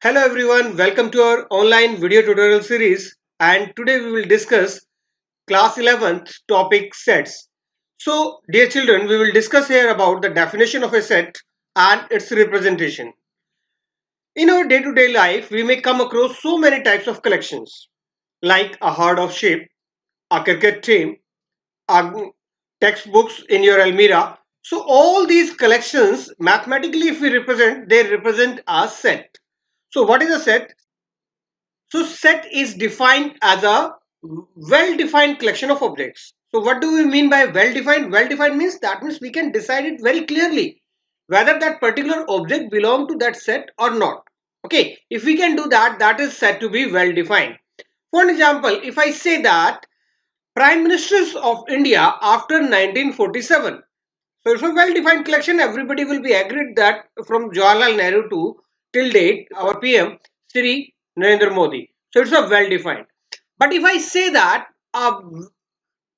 Hello everyone, welcome to our online video tutorial series, and today we will discuss class 11th topic sets. So dear children, we will discuss here about the definition of a set and its representation. In our day-to-day life, we may come across so many types of collections like a heart of shape, a cricket team, a textbooks in your Almira. So all these collections mathematically if we represent, they represent a set. So what is a set? So set is defined as a well-defined collection of objects. So what do we mean by well-defined? Well-defined means that means we can decide it very clearly whether that particular object belong to that set or not. Okay, if we can do that, that is said to be well-defined. For example, if I say that Prime Ministers of India after 1947. So it's a well-defined collection. Everybody will be agreed that from Jawaharlal Nehru to till date, our PM, Sri Narendra Modi. So it's a well-defined. But if I say that a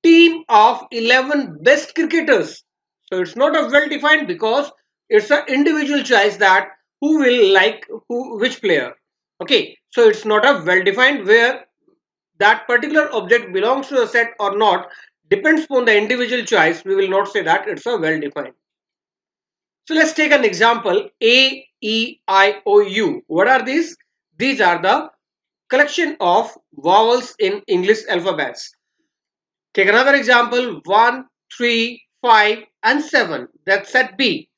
team of 11 best cricketers, so it's not a well-defined because it's an individual choice that who will like which player. Okay, so it's not a well-defined where that particular object belongs to a set or not depends upon the individual choice. We will not say that it's a well-defined. So let's take an example A, E, I, O, U. What are these? These are the collection of vowels in English alphabets. Take another example 1, 3, 5 and 7. That's set B.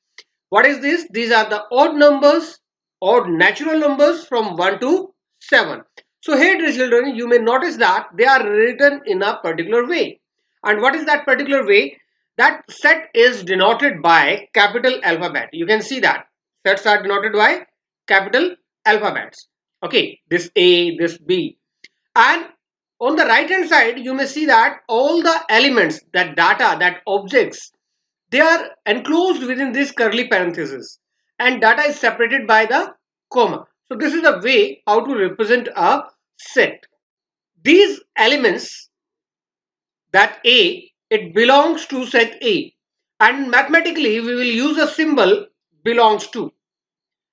What is this? These are the odd numbers, odd natural numbers from 1 to 7. So here dear children, you may notice that they are written in a particular way. And what is that particular way? That set is denoted by capital alphabet. You can see that sets are denoted by capital alphabets. Okay, this A, this B. And on the right hand side, you may see that all the elements, that data, that objects, they are enclosed within this curly parenthesis and data is separated by the comma. So this is the way how to represent a set. These elements, that A, it belongs to set A, and mathematically we will use a symbol belongs to.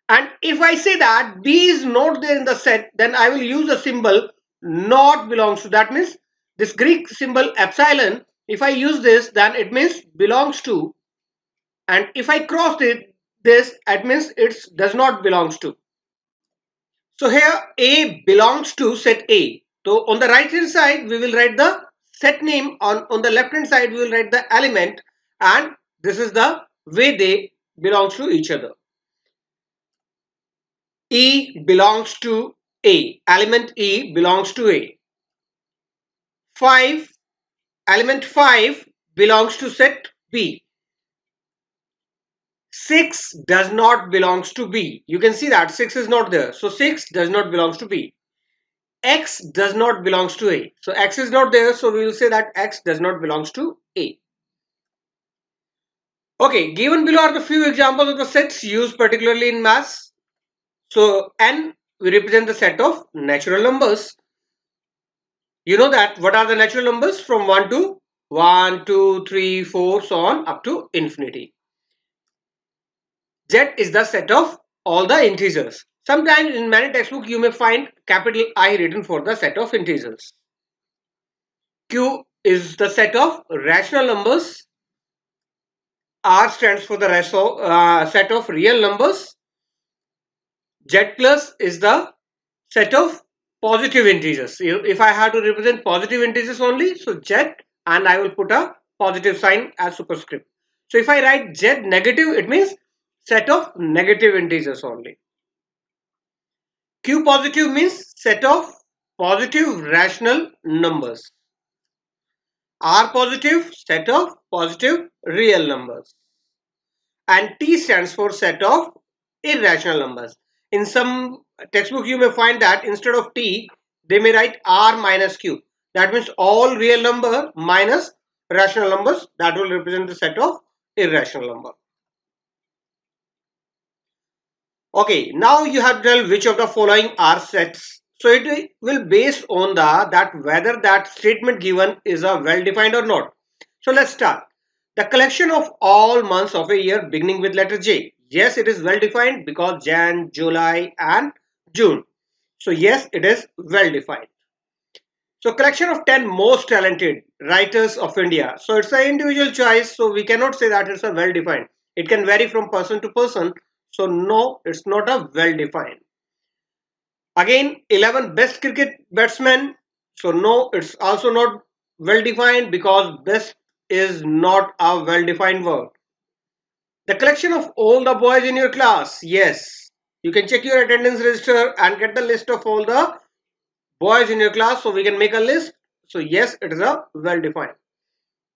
And if I say that B is not there in the set, then I will use a symbol not belongs to. That means this Greek symbol epsilon, if I use this, then it means belongs to. And if I cross this, it means it does not belongs to. So here A belongs to set A. So on the right hand side, we will write the set name. On the left hand side, we will write the element. And this is the way they belongs to each other. E belongs to A. Element E belongs to A. 5. Element 5 belongs to set B. 6 does not belongs to B. You can see that 6 is not there. So 6 does not belongs to B. X does not belongs to A. So X is not there. So we will say that X does not belongs to A. Okay, given below are the few examples of the sets used particularly in maths. So N, we represent the set of natural numbers. You know that what are the natural numbers from 1 to 1, 2, 3, 4, so on up to infinity. Z is the set of all the integers. Sometimes in many textbooks you may find capital I written for the set of integers. Q is the set of rational numbers. R stands for the set of real numbers. Z plus is the set of positive integers. If I have to represent positive integers only, so Z, and I will put a positive sign as superscript. So if I write Z negative, it means set of negative integers only. Q positive means set of positive rational numbers. R positive, set of positive real numbers. And T stands for set of irrational numbers. In some textbook you may find that instead of T, they may write R minus Q. That means all real number minus rational numbers. That will represent the set of irrational number. Okay, now you have to tell which of the following are sets. So it will based on that whether that statement given is a well defined or not. So let's start. The collection of all months of a year beginning with letter J. Yes, it is well defined because Jan, July and June. So yes, it is well defined. So collection of 10 most talented writers of India. So it's an individual choice. So we cannot say that it's a well defined. It can vary from person to person. So no, it's not a well defined. Again, 11 best cricket batsmen. So no, it's also not well defined because best is not a well defined word. The collection of all the boys in your class. Yes, you can check your attendance register and get the list of all the boys in your class, so we can make a list. So yes, it is a well defined.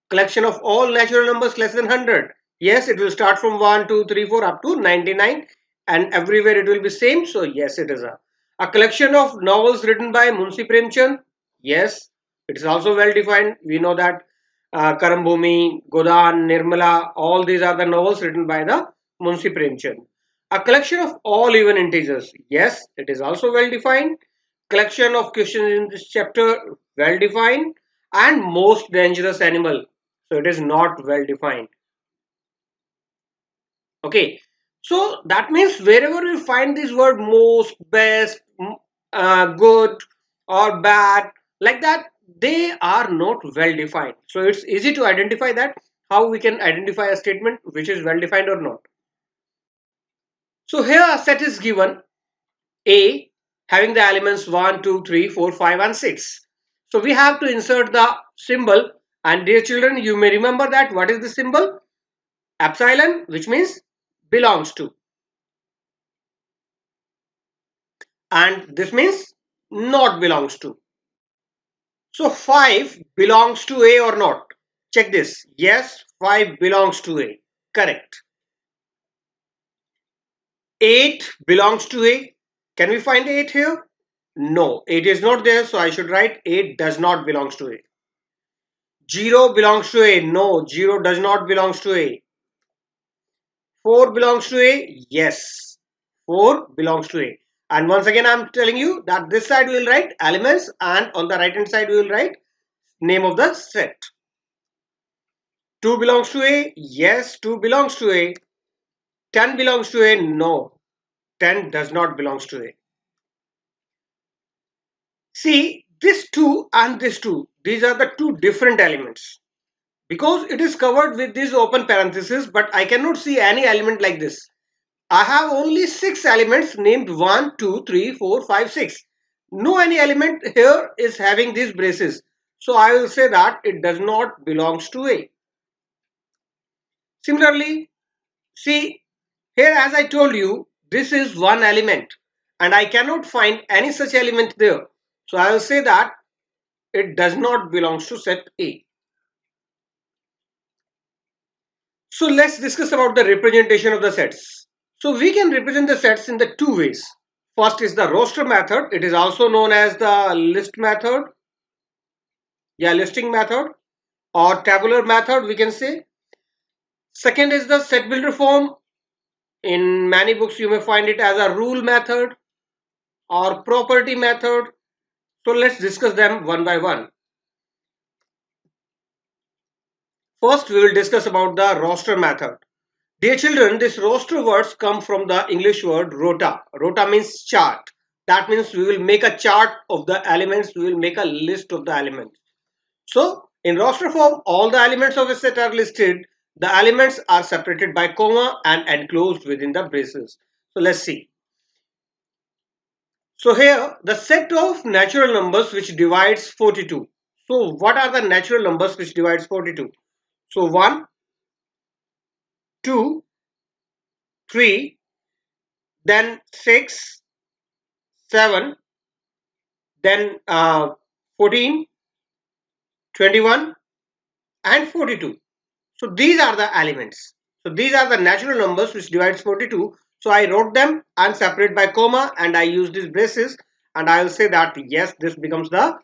Collection of all natural numbers less than 100. Yes, it will start from 1, 2, 3, 4 up to 99, and everywhere it will be same. So yes, it is a collection of novels written by Munshi Premchand. Yes, it is also well defined. We know that Karambhumi, Godan, Nirmala, all these are the novels written by the Munshi Premchand. A collection of all even integers. Yes, it is also well defined. Collection of questions in this chapter, well defined. And most dangerous animal, so it is not well defined. Okay, so that means wherever we find this word most, best, good or bad, like that, they are not well defined. So it's easy to identify that, how we can identify a statement which is well defined or not. So here a set is given, A, having the elements 1, 2, 3, 4, 5 and 6. So we have to insert the symbol, and dear children, you may remember that what is the symbol? Epsilon, which means belongs to, and this means not belongs to. So 5 belongs to A or not? Check this. Yes, 5 belongs to A. Correct. 8 belongs to A. Can we find 8 here? No, 8 is not there, so I should write 8 does not belongs to A. 0 belongs to A. No, 0 does not belongs to A. 4 belongs to A. Yes, 4 belongs to A. And once again, I'm telling you that this side we will write elements, and on the right hand side we will write name of the set. 2 belongs to A. Yes, 2 belongs to A. 10 belongs to A. No, 10 does not belongs to A. See, this 2 and this 2, these are the two different elements. Because it is covered with this open parenthesis, but I cannot see any element like this. I have only 6 elements named 1, 2, 3, 4, 5, 6. No any element here is having these braces. So I will say that it does not belongs to A. Similarly, see here, as I told you, this is one element and I cannot find any such element there. So I will say that it does not belongs to set A. So let's discuss about the representation of the sets. So we can represent the sets in the two ways. First is the roster method. It is also known as the list method. Yeah, listing method or tabular method, we can say. Second is the set builder form. In many books, you may find it as a rule method or property method. So let's discuss them one by one. First, we will discuss about the roster method. Dear children, this roster words come from the English word rota. Rota means chart. That means we will make a chart of the elements. We will make a list of the elements. So in roster form, all the elements of a set are listed. The elements are separated by comma and enclosed within the braces. So let's see. So here the set of natural numbers which divides 42. So what are the natural numbers which divides 42? So 1, 2, 3, then 6, 7, then 14, 21 and 42. So these are the elements. So these are the natural numbers which divides 42. So I wrote them and separate by comma and I use these braces, and I will say that yes, this becomes the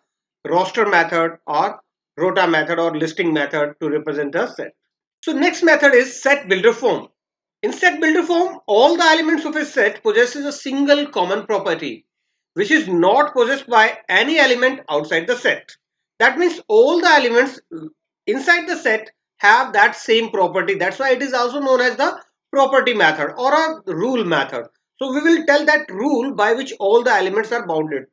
roster method or rota method or listing method to represent a set. So next method is set builder form. In set builder form, all the elements of a set possesses a single common property which is not possessed by any element outside the set. That means all the elements inside the set have that same property. That's why it is also known as the property method or a rule method. So we will tell that rule by which all the elements are bounded.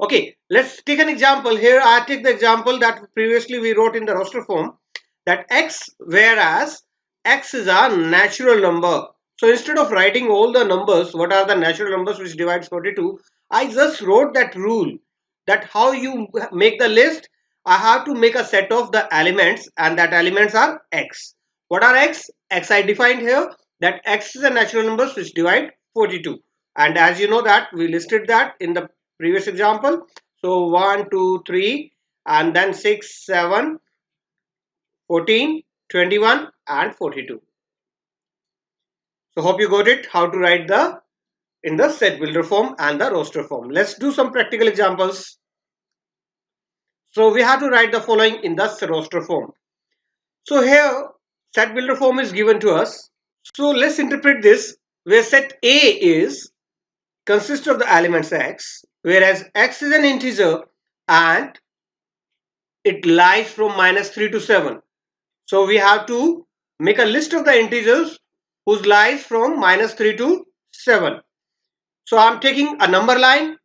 Okay, let's take an example. Here I take the example that previously we wrote in the roster form, that x, whereas x is a natural number. So instead of writing all the numbers, what are the natural numbers which divides 42, I just wrote that rule, that how you make the list. I have to make a set of the elements, and that elements are x. What are x? X I defined here, that x is a natural numbers which divide 42. And as you know that we listed that in the previous example. So 1, 2, 3, and then 6, 7, 14, 21, and 42. So hope you got it, how to write the in the set builder form and the roster form. Let's do some practical examples. So we have to write the following in the roster form. So here set builder form is given to us. So let's interpret this, where set A is consists of the elements x, whereas x is an integer and it lies from -3 to 7. So we have to make a list of the integers whose lies from -3 to 7. So I'm taking a number line.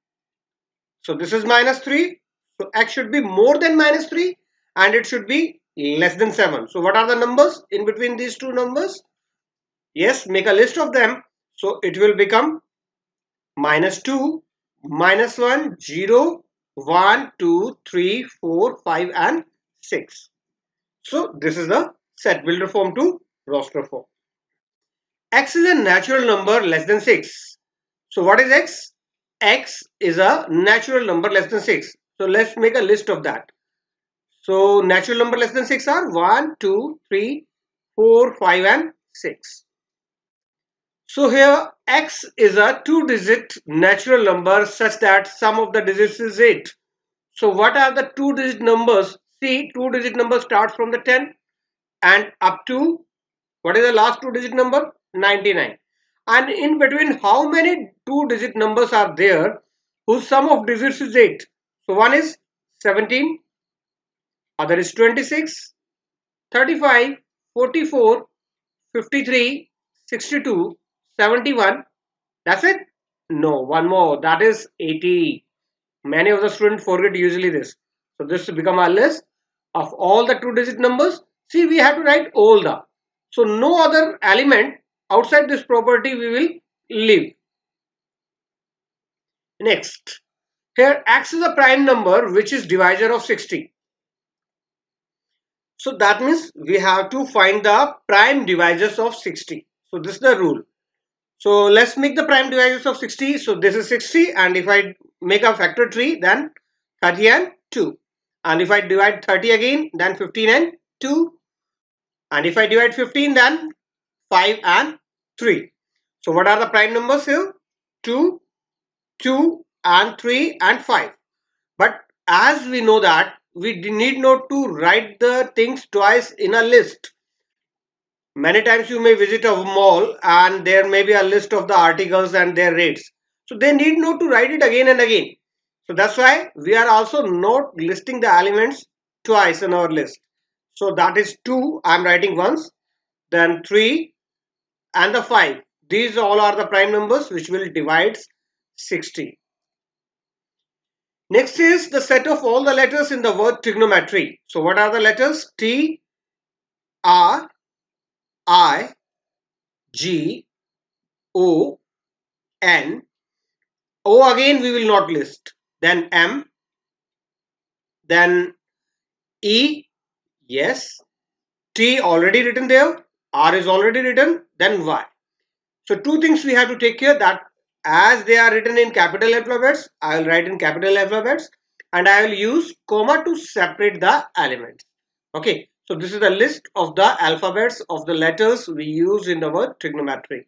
So this is -3. So x should be more than -3 and it should be less than 7. So what are the numbers in between these two numbers? Yes, make a list of them. So it will become -2, -1, 0, 1, 2, 3, 4, 5, and 6. So this is the set builder form to roster form. X is a natural number less than 6. So what is x? X is a natural number less than 6. So let's make a list of that. So natural number less than 6 are 1, 2, 3, 4, 5, and 6. So here x is a two-digit natural number such that sum of the digits is 8. So what are the two-digit numbers? See, two-digit number starts from the 10 and up to, what is the last two-digit number? 99. And in between, how many two-digit numbers are there whose sum of digits is 8? So one is 17, other is 26, 35, 44, 53, 62, 71. That's it? No, one more. That is 80. Many of the students forget usually this. So this will become our list of all the two-digit numbers. See, we have to write all the. So no other element outside this property we will leave. Next, here x is a prime number which is divisor of 60. So that means we have to find the prime divisors of 60. So this is the rule. So let's make the prime divisors of 60. So this is 60, and if I make a factor tree, then 30 and 2. And if I divide 30 again, then 15 and 2. And if I divide 15, then 5 and 3. So what are the prime numbers here? 2, 2 and 3 and 5. But as we know that we need not to write the things twice in a list. Many times you may visit a mall and there may be a list of the articles and their rates. So they need not to write it again and again. So that's why we are also not listing the elements twice in our list. So that is 2 I am writing once, then 3 and the 5. These all are the prime numbers which will divide 60. Next is the set of all the letters in the word trigonometry. So what are the letters? T, R, I, G, O, N. O again we will not list. Then M, then E, yes. T already written there. R is already written. Then Y. So two things we have to take care, that as they are written in capital alphabets, I will write in capital alphabets and I will use comma to separate the elements. Okay. So this is the list of the alphabets of the letters we use in the word trigonometry.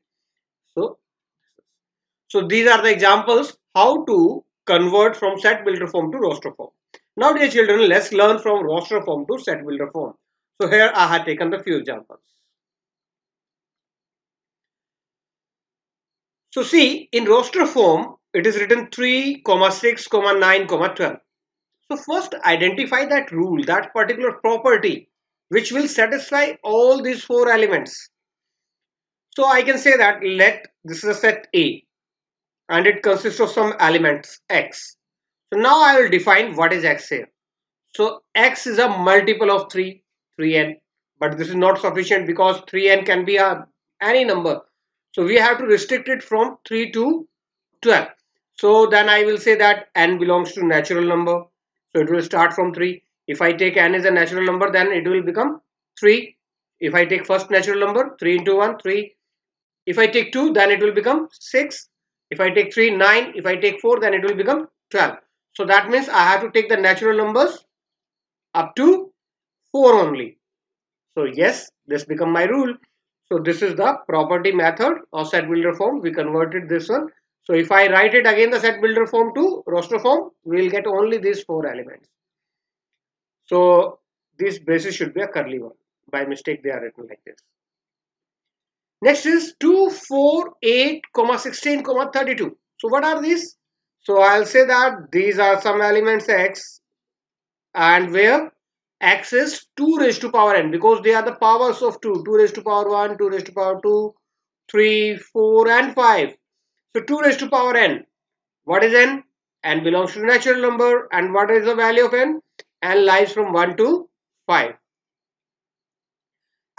So these are the examples how to convert from set builder form to roster form. Now dear children, let's learn from roster form to set builder form. So here I have taken the few examples. So see, in roster form, it is written 3, 6, 9, 12. So first identify that rule, that particular property which will satisfy all these four elements. So I can say that this is a set A. and it consists of some elements x. So now I will define what is x here. So x is a multiple of 3n, but this is not sufficient because 3n can be any number. So we have to restrict it from 3 to 12. So then I will say that n belongs to natural number. So it will start from 3. If I take n as a natural number, then it will become 3. If I take first natural number, 3 into 1, 3. If I take 2, then it will become 6. If I take 3, 9. If I take 4, then it will become 12. So that means I have to take the natural numbers up to 4 only. So yes, this become my rule. So this is the property method of set builder form. We converted this one. So if I write it again the set builder form to roster form, we will get only these 4 elements. So this basis should be a curly one. By mistake they are written like this. Next is 2, 4, 8, 16, 32. So what are these? So I'll say that these are some elements x, and where x is 2 raised to power n, because they are the powers of 2. 2 raised to power 1, 2 raised to power 2, 3, 4 and 5. So 2 raised to power n. What is n? N belongs to natural number. And what is the value of n? N lies from 1 to 5.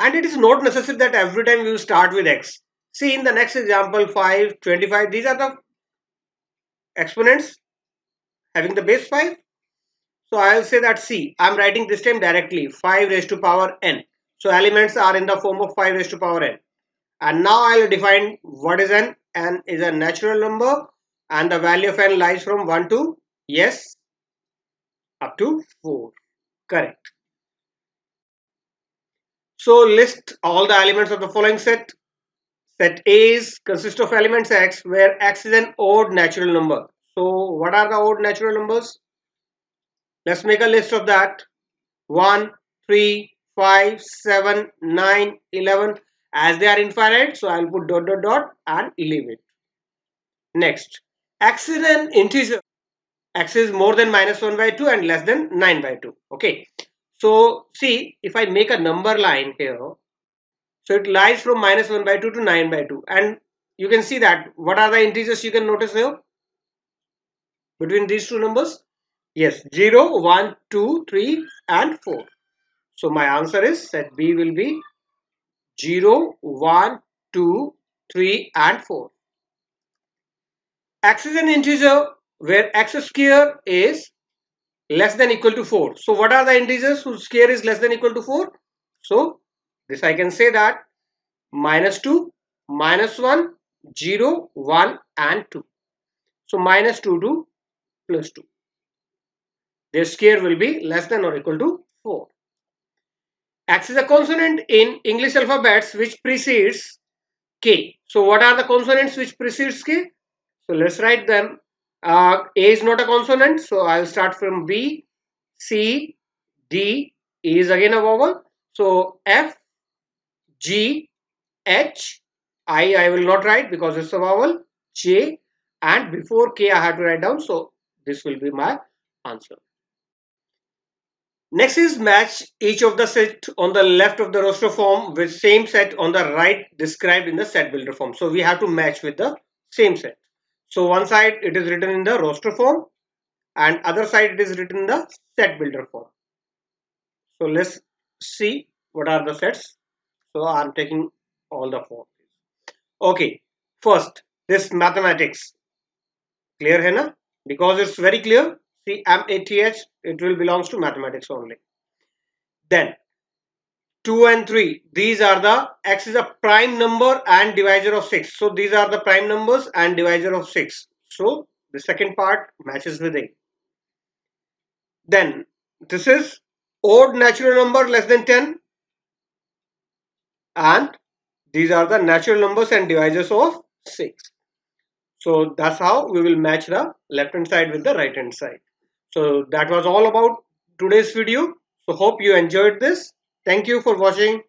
And it is not necessary that every time you start with x. See in the next example 5, 25. These are the exponents having the base 5. So I'll say that C, I'm writing this time directly 5 raised to power n. So elements are in the form of 5 raised to power n. And now I'll define what is n. N is a natural number and the value of n lies from 1 to yes up to 4. Correct. So list all the elements of the following set. Set A is consists of elements x where x is an odd natural number. So what are the odd natural numbers? Let's make a list of that. 1, 3, 5, 7, 9, 11. As they are infinite, so I'll put dot dot dot and leave it. Next, x is an integer. X is more than minus 1 by 2 and less than 9 by 2. Okay. So see, if I make a number line here, so it lies from minus 1 by 2 to 9 by 2. And you can see that what are the integers you can notice here between these two numbers? Yes, 0, 1, 2, 3 and 4. So my answer is set B will be 0, 1, 2, 3 and 4. X is an integer where x square is less than equal to 4. So what are the integers whose square is less than equal to 4? So this I can say that minus 2, minus 1, 0, 1 and 2. So minus 2 to plus 2. Their square will be less than or equal to 4. X is a consonant in English alphabets which precedes K. So what are the consonants which precedes K? So let's write them. A is not a consonant, so I'll start from B, C, D. E is again a vowel. So F, G, H, I will not write because it's a vowel. J, and before K I have to write down. So this will be my answer. Next is match each of the set on the left of the roster form with same set on the right described in the set builder form. So we have to match with the same set. So one side it is written in the roster form and other side it is written in the set builder form. So let's see what are the sets. So I'm taking all the forms. Okay, first this mathematics. Clear hai na? Because it's very clear. See MATH, it will belongs to mathematics only. Then 2 and 3, these are the x is a prime number and divisor of 6. So these are the prime numbers and divisor of 6. So the second part matches with A. Then this is odd natural number less than 10, and these are the natural numbers and divisors of 6. So that's how we will match the left hand side with the right hand side. So that was all about today's video. So hope you enjoyed this. Thank you for watching.